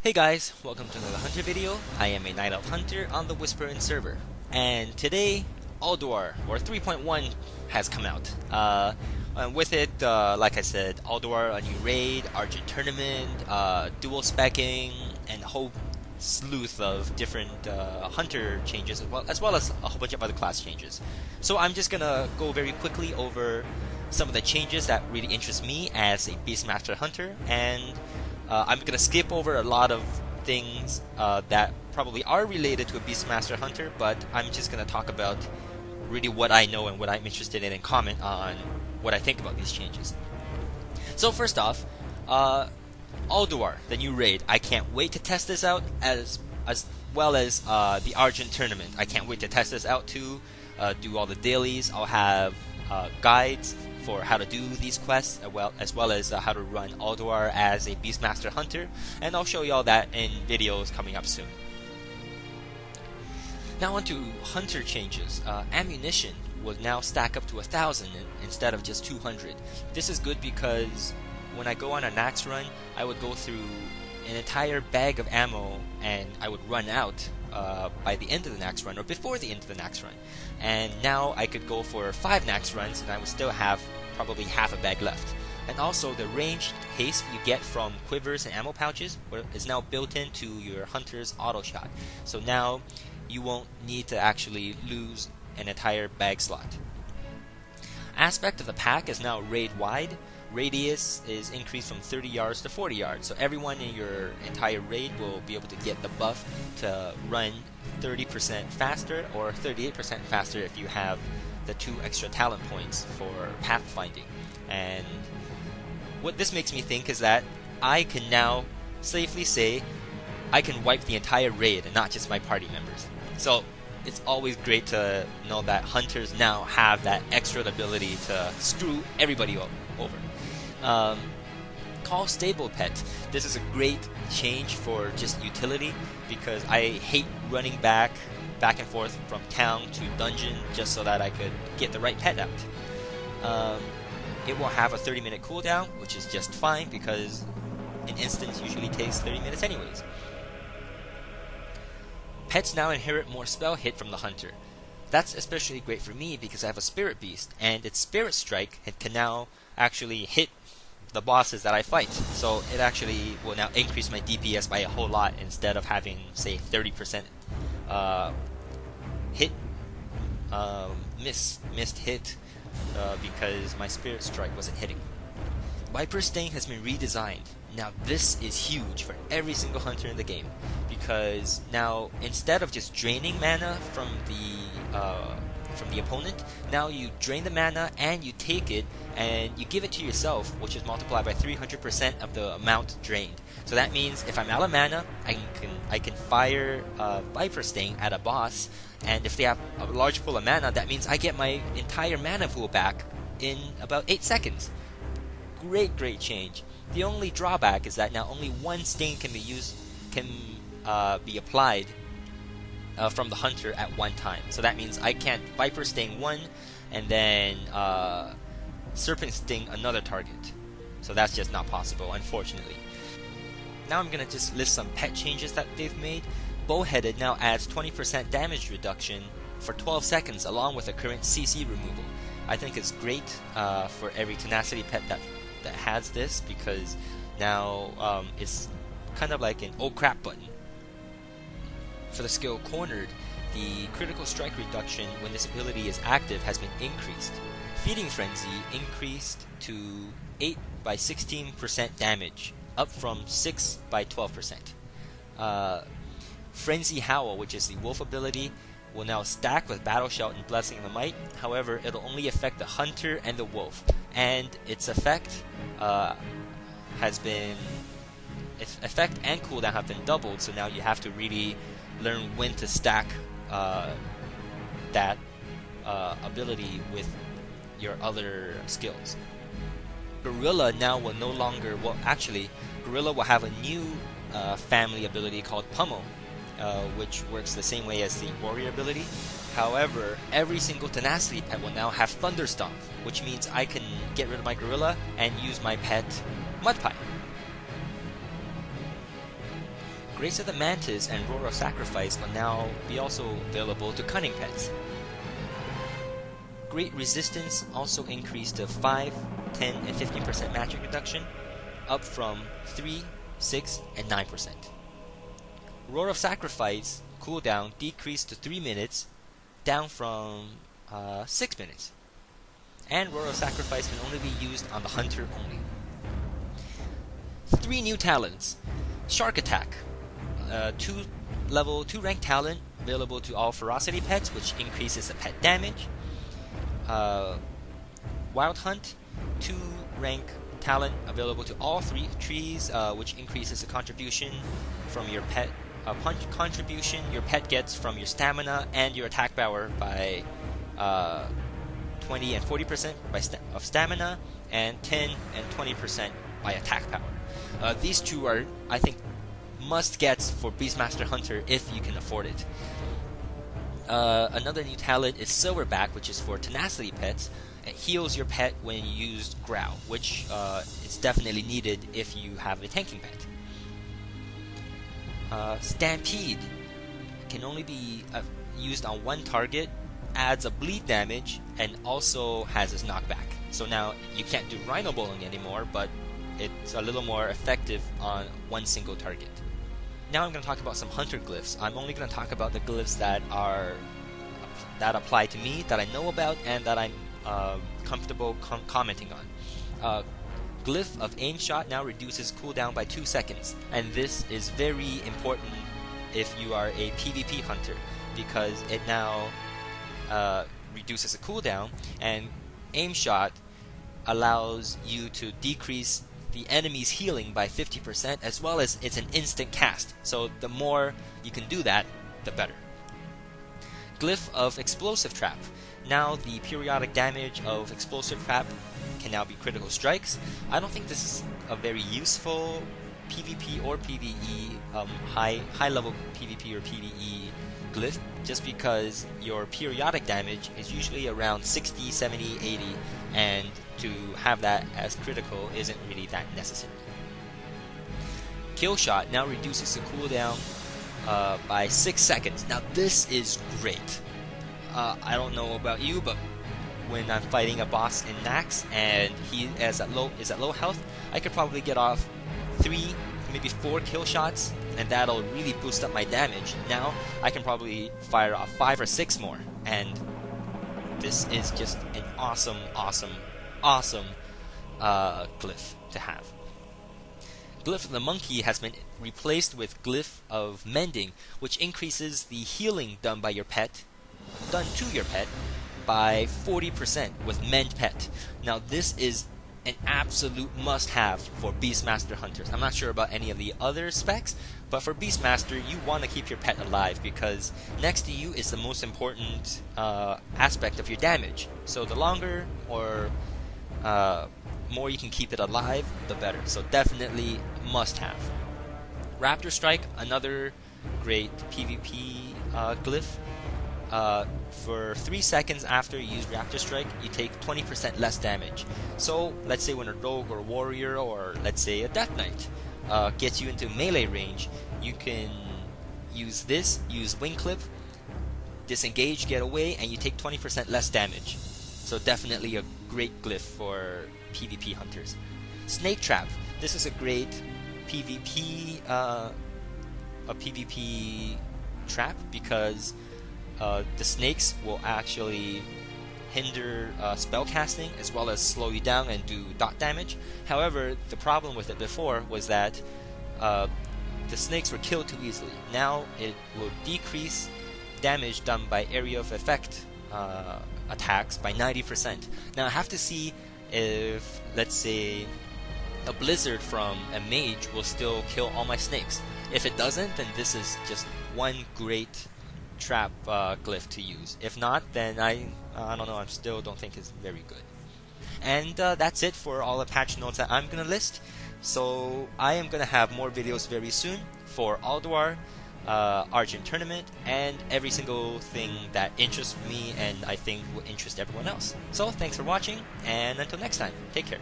Hey guys, welcome to another Hunter video. I am a Night Elf Hunter on the Whisperin server. And today, Ulduar, or 3.1, has come out. And with it, like I said, Ulduar, a new raid, Argent Tournament, dual specking, and a whole slew of different Hunter changes, as well as a whole bunch of other class changes. So I'm just gonna go very quickly over some of the changes that really interest me as a Beastmaster Hunter, and I'm going to skip over a lot of things that probably are related to a Beastmaster Hunter, but I'm just going to talk about really what I know and what I'm interested in and comment on what I think about these changes. So first off, Ulduar, the new raid. I can't wait to test this out, as well as the Argent Tournament. I can't wait to test this out too, do all the dailies. I'll have guides for how to do these quests, as well as how to run Ulduar as a Beastmaster Hunter, and I'll show you all that in videos coming up soon. Now on to Hunter changes. Ammunition will now stack up to 1,000 instead of just 200. This is good because when I go on a Nax run, I would go through an entire bag of ammo and I would run out by the end of the Nax run, or before the end of the Nax run. And now I could go for 5 Nax runs and I would still have probably half a bag left. And also the ranged haste you get from quivers and ammo pouches is now built into your Hunter's auto shot. So now you won't need to actually lose an entire bag slot. Aspect of the pack is now raid wide. Radius is increased from 30 yards to 40 yards, so everyone in your entire raid will be able to get the buff to run 30% faster or 38% faster if you have the 2 extra talent points for pathfinding. And what this makes me think is that I can now safely say I can wipe the entire raid and not just my party members. So it's always great to know that hunters now have that extra ability to screw everybody over. Call stable pet. This is a great change for just utility, because I hate running back and forth from town to dungeon just so that I could get the right pet out. It will have a 30-minute cooldown, which is just fine because an instance usually takes 30 minutes anyways. Pets now inherit more spell hit from the hunter. That's especially great for me because I have a spirit beast, and its spirit strike can now actually hit the bosses that I fight. So it actually will now increase my DPS by a whole lot instead of having, say, 30% hit, missed hit because my spirit strike wasn't hitting. Viper's Sting has been redesigned. Now this is huge for every single hunter in the game, because now instead of just draining mana from the opponent, now you drain the mana and you take it and you give it to yourself, which is multiplied by 300% of the amount drained. So that means if I'm out of mana, I can fire Viper Sting at a boss, and if they have a large pool of mana, that means I get my entire mana pool back in about 8 seconds. Great change. The only drawback is that now only one sting can be applied from the hunter at one time. So that means I can't Viper Sting one and then Serpent Sting another target. So that's just not possible, unfortunately. Now I'm gonna just list some pet changes that they've made. Bowheaded now adds 20% damage reduction for 12 seconds along with a current CC removal. I think it's great for every tenacity pet that has this, because now it's kind of like an oh crap button. For the skill Cornered, the critical strike reduction when this ability is active has been increased. Feeding Frenzy increased to 8 by 16% damage, up from 6 by 12%. Frenzy Howl, which is the wolf ability, will now stack with Battle Shout and Blessing of the Might. However, it'll only affect the hunter and the wolf, and its effect and cooldown have been doubled, so now you have to really learn when to stack that ability with your other skills. Gorilla now will no longer, Gorilla will have a new family ability called Pummel, which works the same way as the warrior ability. However, every single tenacity pet will now have Thunderstomp, which means I can get rid of my gorilla and use my pet Mudpie. Grace of the Mantis and Roar of Sacrifice will now be also available to cunning pets. Great Resistance also increased to 5, 10, and 15% magic reduction, up from 3, 6, and 9%. Roar of Sacrifice cooldown decreased to 3 minutes, down from 6 minutes. And Roar of Sacrifice can only be used on the hunter only. 3 new talents. Shark Attack, level 2 rank talent available to all ferocity pets, which increases the pet damage. Wild Hunt, 2 rank talent available to all 3 trees, which increases the contribution from your pet. Contribution your pet gets from your stamina and your attack power by 20 and 40% of stamina, and 10 and 20% by attack power. These 2 are, I think, must-gets for Beastmaster Hunter if you can afford it. Another new talent is Silverback, which is for tenacity pets. It heals your pet when you use Growl, which is definitely needed if you have a tanking pet. Stampede can only be used on 1 target, adds a bleed damage, and also has its knockback. So now you can't do Rhino Bowling anymore, but it's a little more effective on 1 single target. Now I'm going to talk about some hunter glyphs. I'm only going to talk about the glyphs that apply to me, that I know about, and that I'm comfortable commenting on. Glyph of Aim Shot now reduces cooldown by 2 seconds, and this is very important if you are a PvP hunter, because it now reduces the cooldown, and Aim Shot allows you to decrease the enemy's healing by 50%, as well as it's an instant cast, so the more you can do that, the better. Glyph of Explosive Trap. Now the periodic damage of Explosive Trap can now be critical strikes. I don't think this is a very useful PvP or PvE, high level PvP or PvE glyph, just because your periodic damage is usually around 60, 70, 80, and to have that as critical isn't really that necessary. Kill Shot now reduces the cooldown by 6 seconds. Now this is great. I don't know about you, but when I'm fighting a boss in Nax and he is at low health, I could probably get off 3, maybe 4 kill shots, and that'll really boost up my damage. Now I can probably fire off 5 or 6 more, and this is just an awesome glyph to have. Glyph of the Monkey has been replaced with Glyph of Mending, which increases the healing done to your pet by 40% with Mend Pet. Now this is an absolute must-have for Beastmaster Hunters. I'm not sure about any of the other specs, but for Beastmaster, you want to keep your pet alive, because next to you is the most important aspect of your damage. So the longer or more you can keep it alive, the better. So definitely must-have. Raptor Strike, another great PvP glyph. For 3 seconds after you use Raptor Strike, you take 20% less damage. So, let's say when a rogue or warrior, or let's say a Death Knight, gets you into melee range, you can use Wing Clip, disengage, get away, and you take 20% less damage. So definitely a great glyph for PvP hunters. Snake Trap. This is a great PvP trap, because the snakes will actually hinder spellcasting, as well as slow you down and do dot damage. However, the problem with it before was that the snakes were killed too easily. Now it will decrease damage done by area of effect attacks by 90%. Now I have to see if, let's say, a blizzard from a mage will still kill all my snakes. If it doesn't, then this is just one great trap glyph to use. If not, then I don't know, I still don't think it's very good. And that's it for all the patch notes that I'm gonna list. So I am gonna have more videos very soon for Alduar, Argent Tournament, and every single thing that interests me and I think will interest everyone else. So thanks for watching, and until next time, take care.